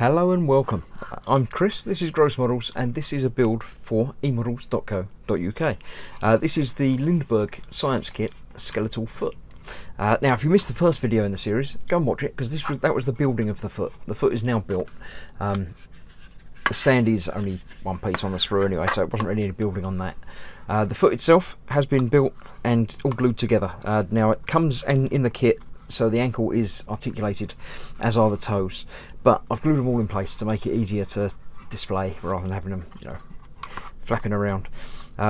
Hello and welcome. I'm Chris, this is Gross Models, and this is a build for emodels.co.uk. This is the Lindberg science kit skeletal foot. Now if you missed the first video in the series, go and watch it, because that was the building of the foot. The foot is now built. The stand is only one piece on the sprue anyway, so it wasn't really any building on that. The foot itself has been built and all glued together. Now it comes in the kit, so the ankle is articulated, as are the toes, but I've glued them all in place to make it easier to display rather than having them, flapping around.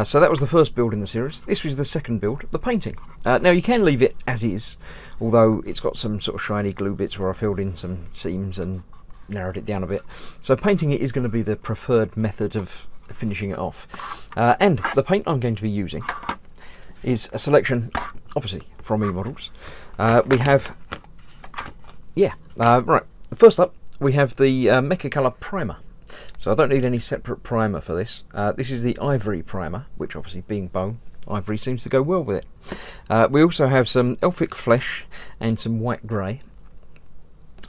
So that was the first build in the series. This was the second build, the painting. Now you can leave it as is, although it's got some sort of shiny glue bits where I filled in some seams and narrowed it down a bit. So painting it is going to be the preferred method of finishing it off. And the paint I'm going to be using is a selection, obviously, from eModels. We have, right, first up we have the Mecha Colour Primer. So I don't need any separate primer for this. This is the Ivory Primer, which obviously being bone, ivory seems to go well with it. We also have some Elfic Flesh and some White Grey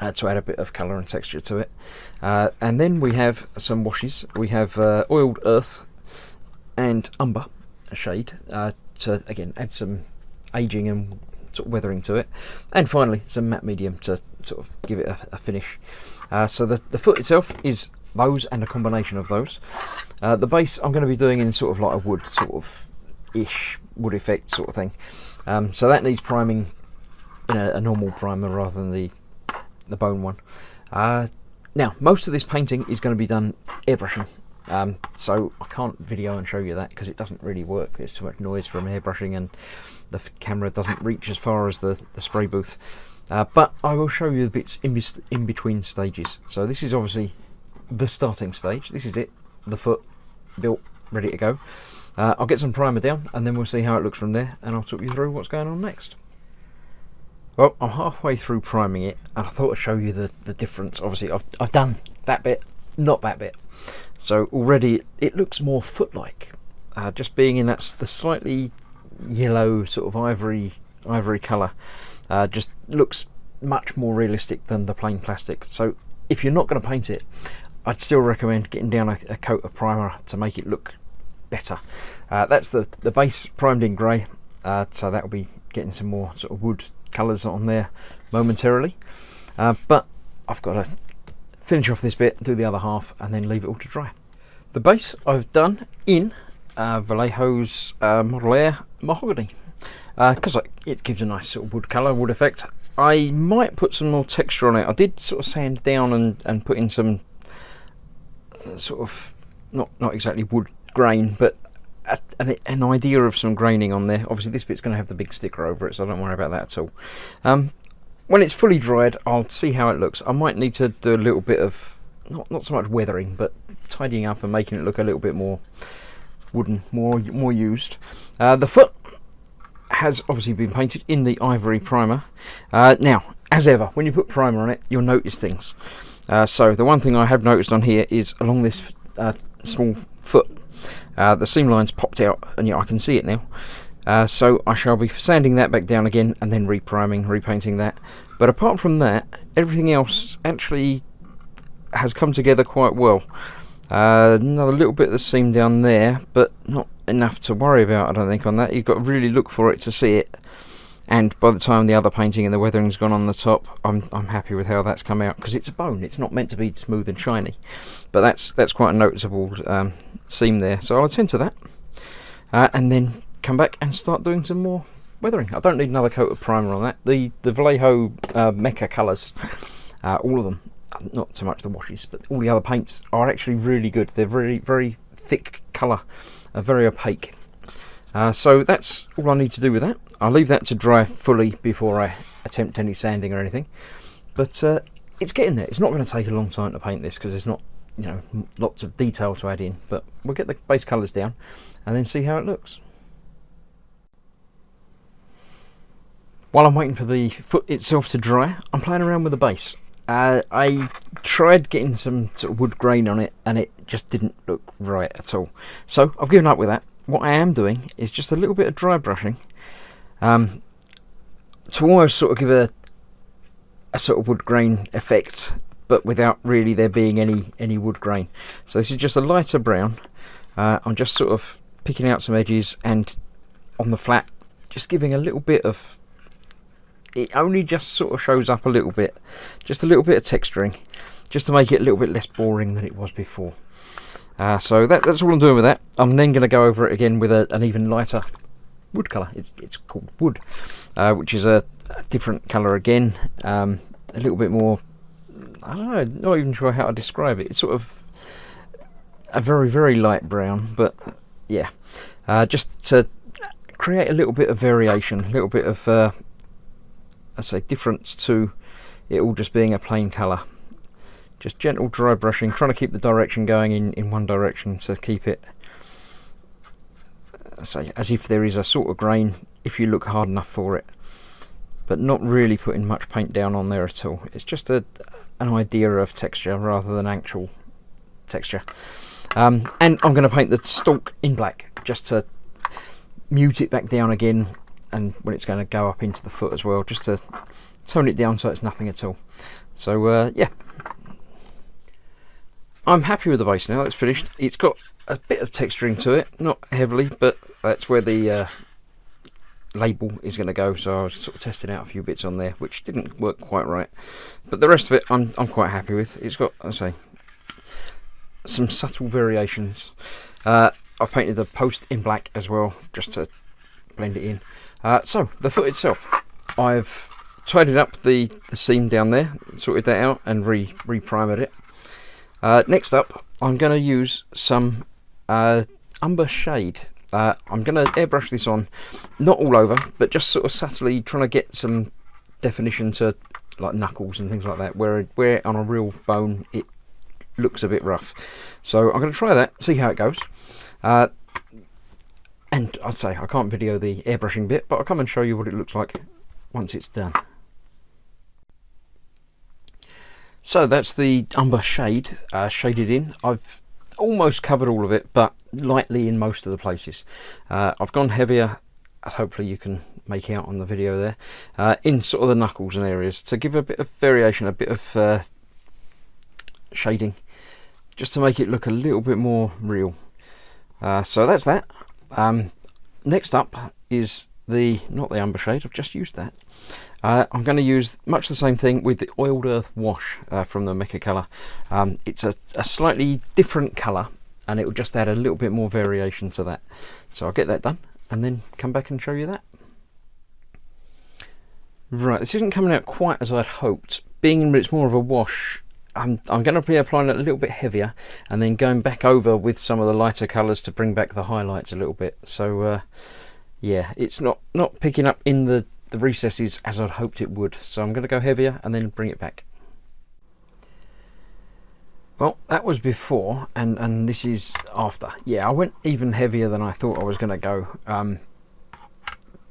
to add a bit of colour and texture to it. And then we have some washes. We have Oiled Earth and Umber, a shade, to again add some aging and sort of weathering to it, and finally some matte medium to sort of give it a finish. So the foot itself is those and a combination of those. The base I'm going to be doing in sort of like a wood sort of ish wood effect sort of thing. So that needs priming in a normal primer rather than the bone one. Now most of this painting is going to be done airbrushing. So I can't video and show you that because it doesn't really work. There's too much noise from airbrushing and the camera doesn't reach as far as the spray booth. But I will show you the bits in between stages. So this is obviously the starting stage. This is it, the foot built, ready to go. I'll get some primer down and then we'll see how it looks from there, and I'll talk you through what's going on next. Well, I'm halfway through priming it and I thought I'd show you the difference. Obviously I've done that bit, not that bit. So already it looks more foot-like, just being in the slightly yellow sort of ivory colour. Just looks much more realistic than the plain plastic. So if you're not going to paint it, I'd still recommend getting down a coat of primer to make it look better. That's the base primed in grey, so that will be getting some more sort of wood colours on there momentarily. But I've got to finish off this bit, do the other half, and then leave it all to dry. The base I've done in Vallejo's Model Air Mahogany, because it gives a nice sort of wood colour, wood effect. I might put some more texture on it. I did sort of sand down and put in some sort of, not exactly wood grain, but an idea of some graining on there. Obviously this bit's going to have the big sticker over it, so I don't worry about that at all. When it's fully dried, I'll see how it looks. I might need to do a little bit of, not so much weathering, but tidying up and making it look a little bit more wooden, more used. The foot has obviously been painted in the Ivory Primer. Now, as ever, when you put primer on it, you'll notice things. So the one thing I have noticed on here is along this small foot, the seam line's popped out, and I can see it now. So I shall be sanding that back down again and then repriming, repainting that. But apart from that, everything else actually has come together quite well. Another little bit of the seam down there, but not enough to worry about, I don't think, on that. You've got to really look for it to see it. And by the time the other painting and the weathering's gone on the top, I'm happy with how that's come out, because it's a bone. It's not meant to be smooth and shiny. But that's quite a noticeable seam there. So I'll attend to that. And then come back and start doing some more weathering. I don't need another coat of primer on that. The Vallejo Mecha colours, all of them, not so much the washes, but all the other paints are actually really good. They're very, very thick colour, very opaque. So that's all I need to do with that. I'll leave that to dry fully before I attempt any sanding or anything. But it's getting there. It's not going to take a long time to paint this because there's not, lots of detail to add in. But we'll get the base colours down and then see how it looks. While I'm waiting for the foot itself to dry, I'm playing around with the base. I tried getting some sort of wood grain on it and it just didn't look right at all. So I've given up with that. What I am doing is just a little bit of dry brushing to almost sort of give a sort of wood grain effect, but without really there being any wood grain. So this is just a lighter brown. I'm just sort of picking out some edges, and on the flat just giving a little bit of, it only just sort of shows up a little bit, just a little bit of texturing, just to make it a little bit less boring than it was before. So that's all I'm doing with that. I'm then going to go over it again with an even lighter wood colour. It's called Wood, which is a different colour again, a little bit more, I don't know, not even sure how to describe it. It's sort of a very, very light brown, but yeah, just to create a little bit of variation, a little bit of, I say, difference to it all just being a plain colour. Just gentle dry brushing, trying to keep the direction going in one direction to keep it, say, as if there is a sort of grain if you look hard enough for it, but not really putting much paint down on there at all. It's just an idea of texture rather than actual texture. And I'm going to paint the stalk in black just to mute it back down again, and when it's going to go up into the foot as well, just to tone it down so it's nothing at all. So yeah, I'm happy with the base now. That's finished. It's got a bit of texturing to it, not heavily, but that's where the label is going to go. So I was sort of testing out a few bits on there which didn't work quite right, but the rest of it I'm quite happy with. It's got, I say, some subtle variations. I've painted the post in black as well, just to blend it in. So the foot itself, I've tidied up the seam down there, sorted that out, and re-primered it. Next up, I'm going to use some umber shade. I'm going to airbrush this on, not all over, but just sort of subtly trying to get some definition to like knuckles and things like that, where on a real bone it looks a bit rough. So I'm going to try that, see how it goes. And I'd say I can't video the airbrushing bit, but I'll come and show you what it looks like once it's done. So that's the umber shade shaded in. I've almost covered all of it, but lightly in most of the places. I've gone heavier, as hopefully you can make out on the video there, in sort of the knuckles and areas to give a bit of variation, a bit of shading, just to make it look a little bit more real. So that's that. Next up is not the umber shade, I've just used that. I'm going to use much the same thing with the Oiled Earth Wash from the Mecha Colour. It's a slightly different colour, and it will just add a little bit more variation to that. So I'll get that done and then come back and show you that. Right, this isn't coming out quite as I'd hoped. Being it's more of a wash, I'm going to be applying it a little bit heavier and then going back over with some of the lighter colours to bring back the highlights a little bit. So yeah, it's not picking up in the recesses as I'd hoped it would. So I'm going to go heavier and then bring it back. Well, that was before, and this is after. Yeah, I went even heavier than I thought I was going to go,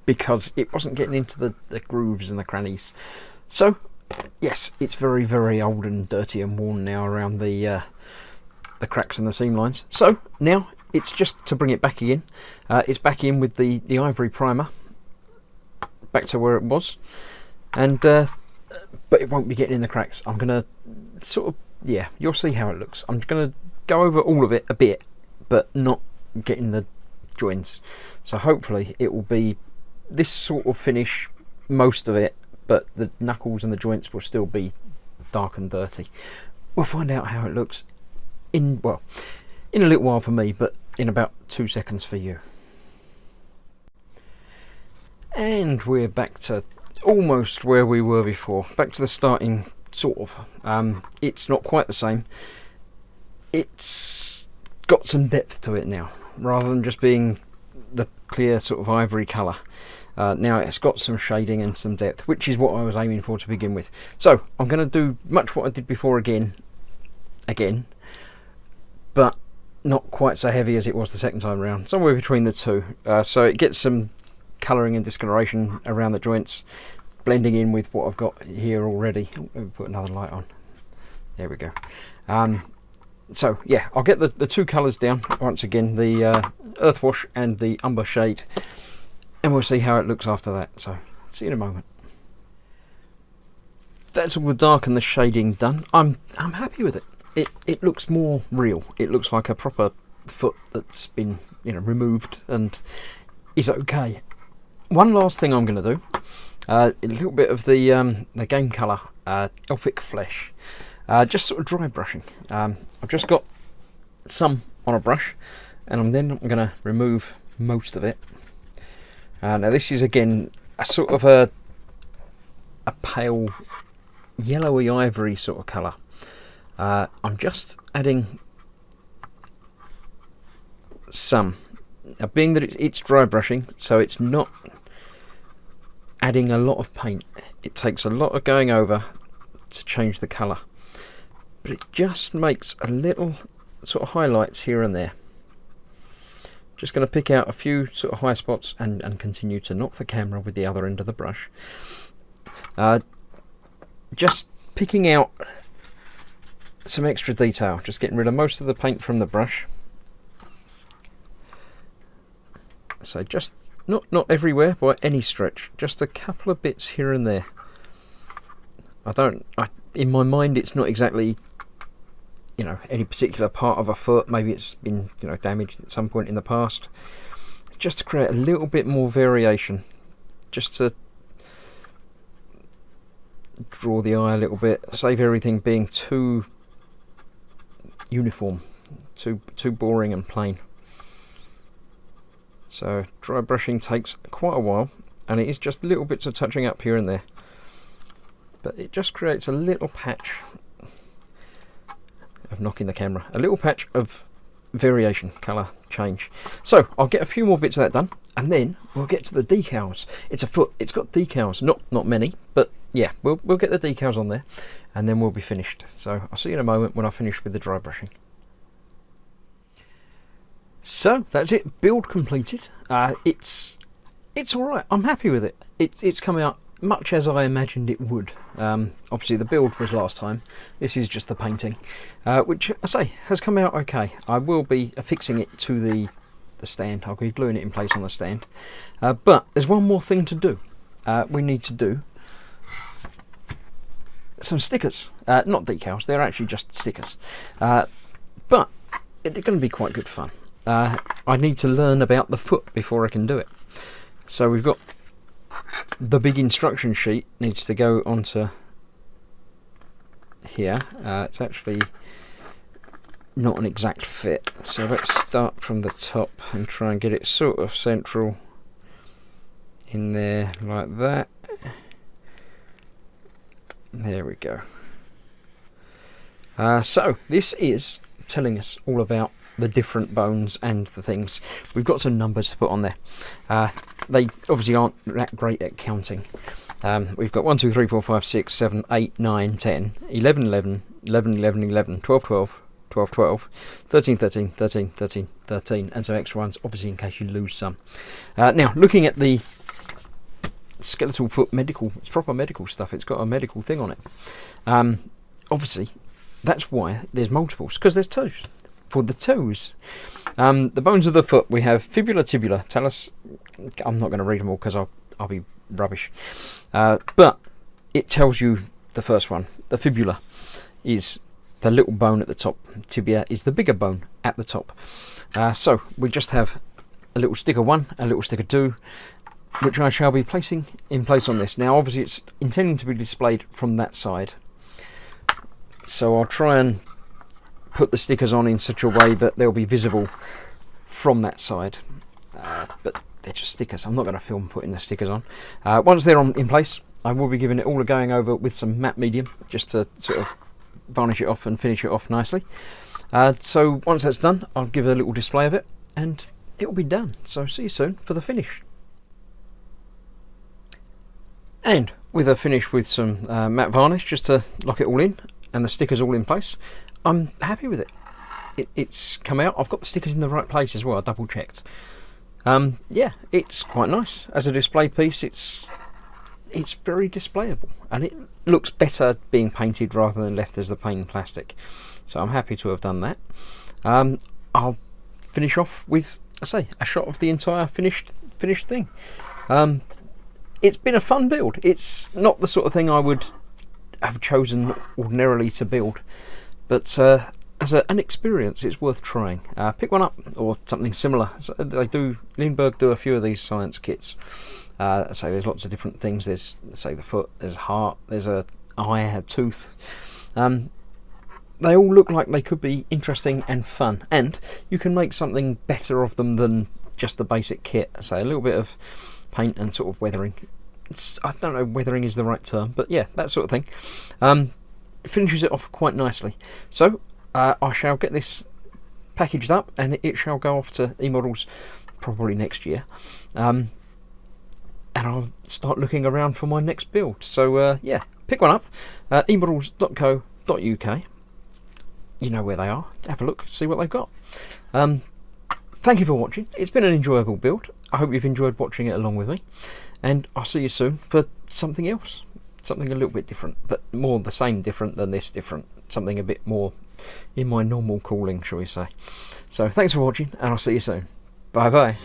because it wasn't getting into the grooves and the crannies. So yes, it's very, very old and dirty and worn now around the cracks and the seam lines. So now it's just to bring it back again. It's back in with the ivory primer, back to where it was, and but it won't be getting in the cracks. I'm gonna sort of, yeah, you'll see how it looks. I'm gonna go over all of it a bit, but not getting the joins. So hopefully it will be this sort of finish, most of it, but the knuckles and the joints will still be dark and dirty. We'll find out how it looks in a little while for me, but in about 2 seconds for you. And we're back to almost where we were before, back to the starting, sort of. It's not quite the same. It's got some depth to it now, rather than just being the clear sort of ivory colour. Now it's got some shading and some depth, which is what I was aiming for to begin with. So I'm going to do much what I did before again, but not quite so heavy as it was the second time around, somewhere between the two. So it gets some colouring and discoloration around the joints, blending in with what I've got here already. Let me put another light on. There we go. So yeah, I'll get the two colours down once again, the Earth Wash and the Umber Shade, and we'll see how it looks after that. So see you in a moment. that's all the dark and the shading done. I'm happy with it. It looks more real. It looks like a proper foot that's been, you know, removed and is okay. One last thing I'm going to do, a little bit of the game colour, Elfic Flesh, just sort of dry brushing. I've just got some on a brush, and I'm going to remove most of it. Now this is again a sort of a pale yellowy ivory sort of colour. I'm just adding some. Now, being that it's dry brushing, so it's not adding a lot of paint. It takes a lot of going over to change the colour, but it just makes a little sort of highlights here and there. Just going to pick out a few sort of high spots and continue to knock the camera with the other end of the brush. Just picking out some extra detail, just getting rid of most of the paint from the brush. So just not everywhere by any stretch, just a couple of bits here and there. In my mind it's not exactly, you know, any particular part of a foot. Maybe it's been, you know, damaged at some point in the past. Just to create a little bit more variation, just to draw the eye a little bit, save everything being too uniform, too boring and plain. So dry brushing takes quite a while, and it is just little bits of touching up here and there, but it just creates a little patch of knocking the camera, a little patch of variation, colour change. So I'll get a few more bits of that done, and then we'll get to the decals. It's a foot, it's got decals, not many, but yeah, we'll get the decals on there, and then we'll be finished. So I'll see you in a moment when I finish with the dry brushing. So that's it, build completed. It's alright, I'm happy with it. It's come out much as I imagined it would. Obviously the build was last time, this is just the painting, which I say has come out okay. I will be affixing it to the stand. I'll be gluing it in place on the stand, but there's one more thing to do. We need to do some stickers, not decals, they're actually just stickers, but they're going to be quite good fun. I need to learn about the foot before I can do it. So we've got the big instruction sheet needs to go onto here. It's actually not an exact fit, so let's start from the top and try and get it sort of central in there like that. There we go. So this is telling us all about the different bones and the things. We've got some numbers to put on there. They obviously aren't that great at counting. We've got 1, 2, 3, 4, 5, 6, 7, 8, 9, 10, 11, 11, 11, 11, 11, 12, 12, 12, 12, 13, 13, 13, 13, 13, and some extra ones, obviously in case you lose some. Now, looking at the skeletal foot medical, it's proper medical stuff, it's got a medical thing on it. Obviously, that's why there's multiples, because there's toes. For the toes, the bones of the foot, we have fibula, tibula, talus. I'm not going to read them all because I'll be rubbish, but it tells you the first one. The fibula is the little bone at the top, tibia is the bigger bone at the top. So we just have a little sticker 1, a little sticker 2, which I shall be placing in place on this. Now obviously it's intending to be displayed from that side, so I'll try and put the stickers on in such a way that they'll be visible from that side, but they're just stickers. I'm not going to film putting the stickers on. Once they're in place, I will be giving it all a going over with some matte medium just to sort of varnish it off and finish it off nicely. So once that's done, I'll give a little display of it and it'll be done. So see you soon for the finish. And with a finish with some matte varnish just to lock it all in and the stickers all in place, I'm happy with it. It's come out. I've got the stickers in the right place as well. I double checked. Yeah, it's quite nice as a display piece. It's very displayable and it looks better being painted rather than left as the plain plastic. So I'm happy to have done that. I'll finish off with, I say, a shot of the entire finished thing. It's been a fun build. It's not the sort of thing I would have chosen ordinarily to build, but as an experience, it's worth trying. Pick one up or something similar. So Lindberg do a few of these science kits. So there's lots of different things. There's, say, the foot, there's a heart, there's a eye, a tooth. They all look like they could be interesting and fun, and you can make something better of them than just the basic kit. So a little bit of paint and sort of weathering. I don't know if weathering is the right term, but yeah, that sort of thing. Finishes it off quite nicely. So I shall get this packaged up, and it shall go off to eModels probably next year. And I'll start looking around for my next build. So yeah, pick one up. emodels.co.uk. You know where they are. Have a look, see what they've got. Thank you for watching. It's been an enjoyable build. I hope you've enjoyed watching it along with me. And I'll see you soon for something else. Something a little bit different, but more the same different than this different. Something a bit more in my normal calling, shall we say. So thanks for watching, and I'll see you soon. Bye bye.